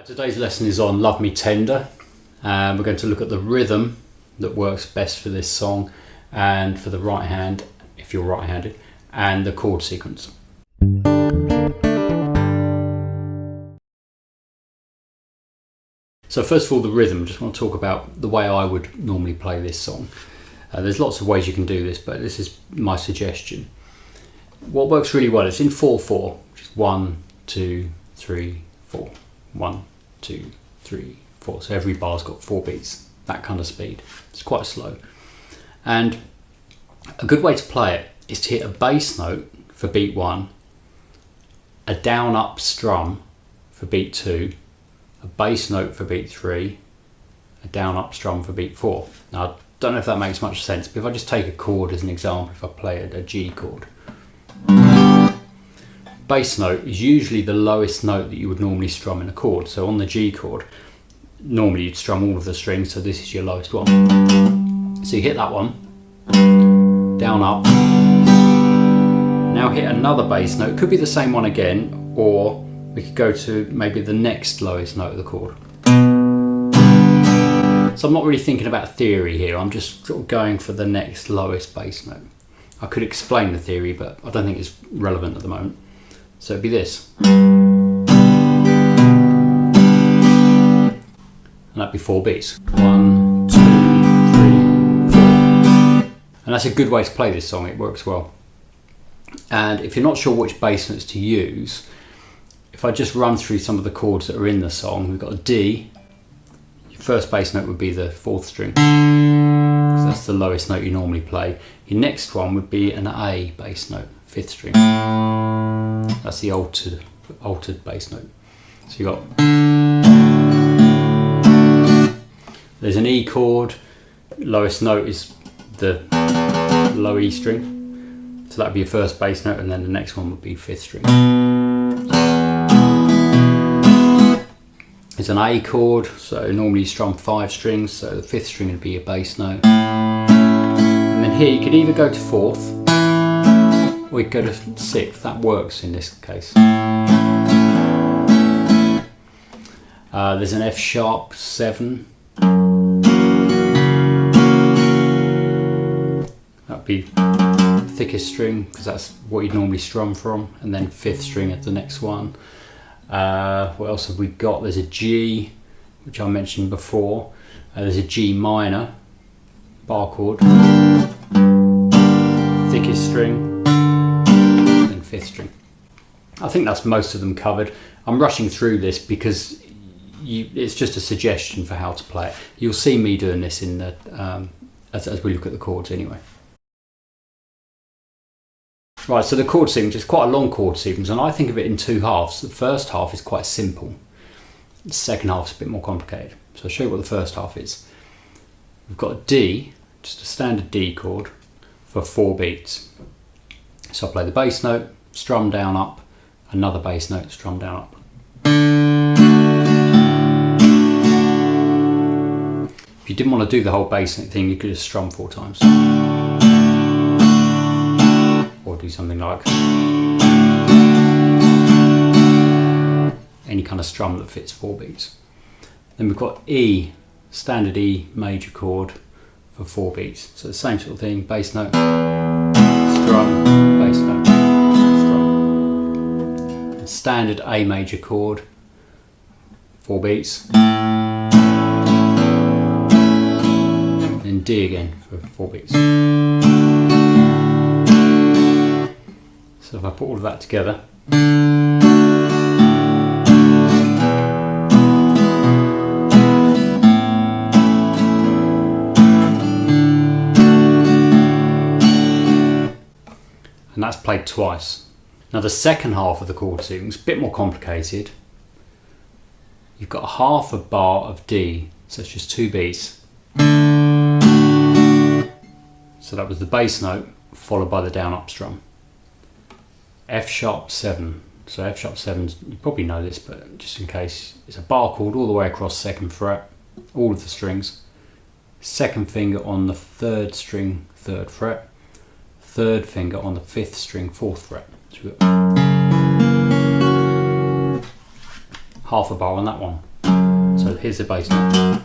Today's lesson is on Love Me Tender, and we're going to look at the rhythm that works best for this song and for the right hand, if you're right-handed, and the chord sequence. So first of all, the rhythm. Just want to talk about the way I would normally play this song. There's lots of ways you can do this, but this is my suggestion. What works really well is in 4/4, which is 1, 2, 3, 4. 1, 2, 3, 4. So every bar's got 4 beats, that kind of speed. It's quite slow. And a good way to play it is to hit a bass note for beat 1, a down up strum for beat 2, a bass note for beat 3, a down up strum for beat 4. Now I don't know if that makes much sense, but if I just take a chord as an example, if I play a G chord, bass note is usually the lowest note that you would normally strum in a chord. So on the G chord, normally you'd strum all of the strings, so this is your lowest one. So you hit that one, down up, now hit another bass note, could be the same one again, or we could go to maybe the next lowest note of the chord. So I'm not really thinking about theory here, I'm just sort of going for the next lowest bass note. I could explain the theory, but I don't think it's relevant at the moment. So it'd be this. And that'd be 4 beats. 1, 2, 3, 4. And that's a good way to play this song, it works well. And if you're not sure which bass notes to use, if I just run through some of the chords that are in the song, we've got a D. Your first bass note would be the 4th string, because that's the lowest note you normally play. Your next one would be an A bass note, 5th string. That's the altered bass note. So you got, there's an E chord, lowest note is the low E string, so that would be your first bass note, and then the next one would be 5th string. There's an A chord, so normally you strum 5 strings, so the 5th string would be your bass note. And then here you could either go to 4th, or you go to 6th, that works in this case. There's an F sharp 7. That'd be thickest string, because that's what you'd normally strum from, and then 5th string at the next one. What else have we got? There's a G, which I mentioned before. There's a G minor, bar chord, thickest string, 5th string. I think that's most of them covered. I'm rushing through this because it's just a suggestion for how to play it. You'll see me doing this in the as we look at the chords anyway. Right, so the chord sequence is quite a long chord sequence, and I think of it in 2 halves. The first half is quite simple. The second half is a bit more complicated. So I'll show you what the first half is. We've got a D, just a standard D chord for 4 beats. So I'll play the bass note, strum down up, another bass note, strum down up. If you didn't want to do the whole bass note thing, you could just strum 4 times. Or do something like any kind of strum that fits 4 beats. Then we've got E, standard E major chord for 4 beats. So the same sort of thing, bass note, strum, bass note, strum. Standard A major chord, 4 beats. Then D again for 4 beats. So if I put all of that together, and that's played twice. Now the second half of the chord sequence, a bit more complicated. You've got half a bar of D, so it's just 2 beats. So that was the bass note followed by the down up strum. F sharp 7. So F sharp 7, you probably know this, but just in case, it's a bar chord all the way across 2nd fret, all of the strings. 2nd finger on the 3rd string, 3rd fret. 3rd finger on the 5th string, 4th fret. So we've got half a bar on that one. So here's the bass note.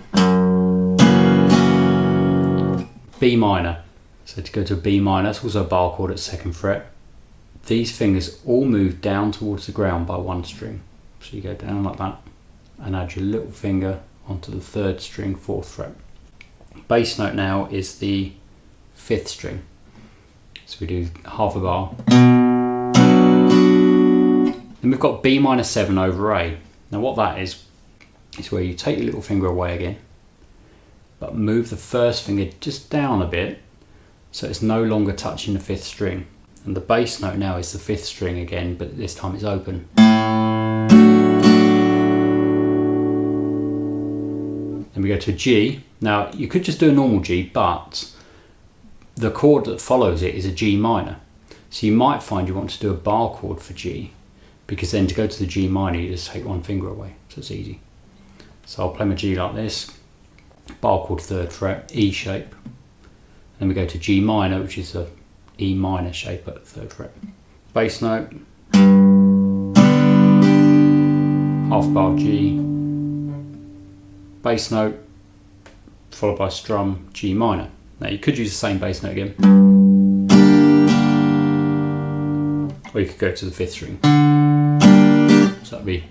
B minor. So to go to a B minor, it's also a bar chord at 2nd fret. These fingers all move down towards the ground by 1 string. So you go down like that and add your little finger onto the 3rd string, 4th fret. Bass note now is the 5th string. So we do half a bar. Then we've got B minor 7 over A. Now what that is where you take your little finger away again, but move the 1st finger just down a bit so it's no longer touching the 5th string. And the bass note now is the 5th string again, but this time it's open. Then we go to a G. Now you could just do a normal G, but the chord that follows it is a G minor. So you might find you want to do a bar chord for G, because then to go to the G minor you just take 1 finger away, so it's easy. So I'll play my G like this, bar chord 3rd fret, E shape. Then we go to G minor, which is a E minor shape at 3rd fret. Bass note, half bar G, bass note, followed by strum G minor. Now you could use the same bass note again, or you could go to the 5th string. So that'd be.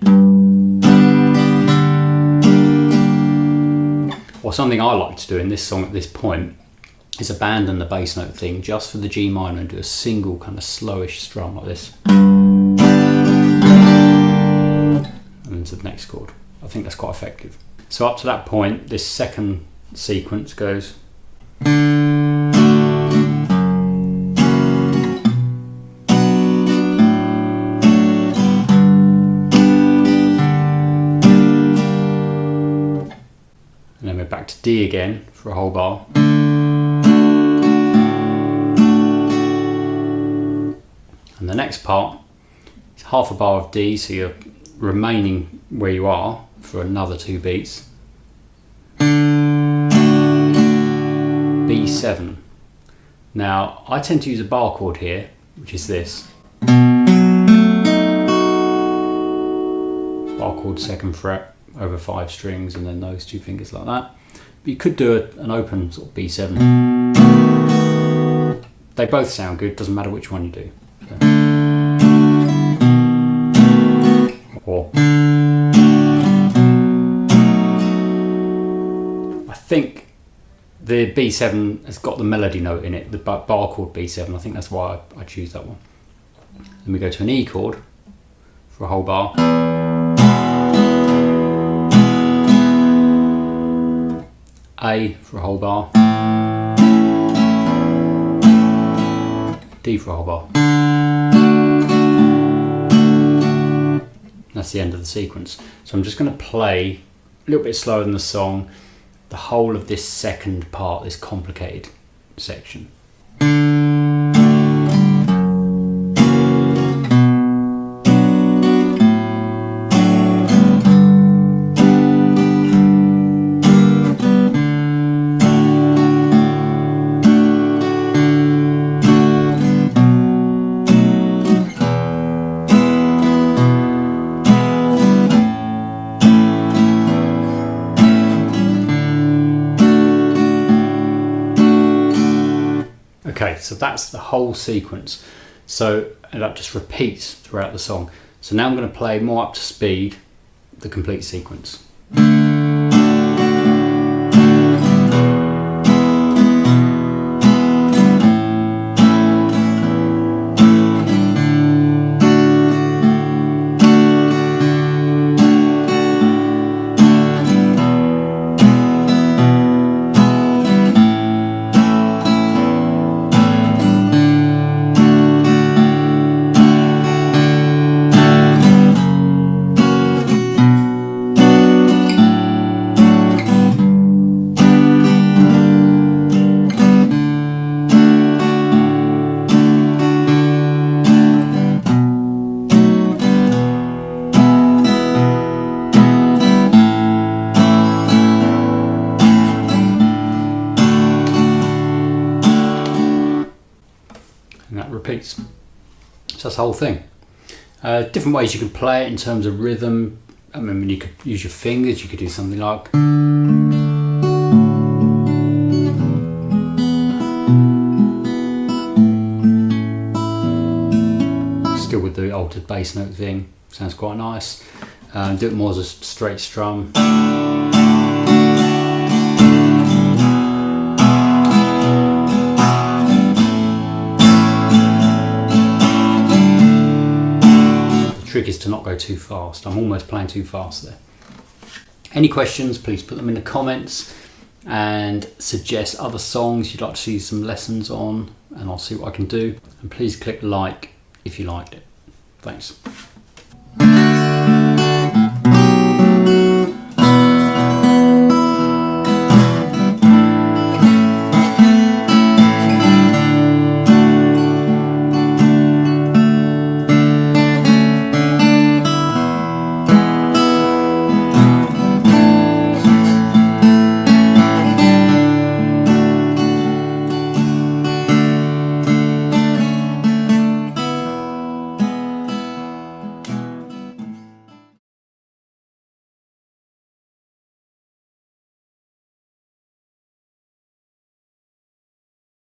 Or something I like to do in this song at this point is abandon the bass note thing just for the G minor and do a single kind of slowish strum like this. And into the next chord. I think that's quite effective. So up to that point, this 2nd sequence goes. And then we're back to D again for a whole bar. And the next part is half a bar of D, so you're remaining where you are for another 2 beats. B7. Now I tend to use a bar chord here, which is this. Bar chord 2nd fret over 5 strings and then those 2 fingers like that. But you could do an open sort of B7. They both sound good, doesn't matter which one you do. So. Or I think the B7 has got the melody note in it, the bar chord B7. I think that's why I choose that one. Then we go to an E chord for a whole bar. A for a whole bar. D for a whole bar. That's the end of the sequence. So I'm just going to play a little bit slower than the song, the whole of this 2nd part, this complicated section. Okay, so that's the whole sequence. So and that just repeats throughout the song. So now I'm going to play more up to speed the complete sequence. And that repeats. So that's the whole thing. Different ways you can play it in terms of rhythm. I mean, you could use your fingers, you could do something like... Still with the altered bass note thing, sounds quite nice. Do it more as a straight strum. The trick is to not go too fast. I'm almost playing too fast there. Any questions, please put them in the comments and suggest other songs you'd like to see some lessons on, and I'll see what I can do. And please click like if you liked it. Thanks.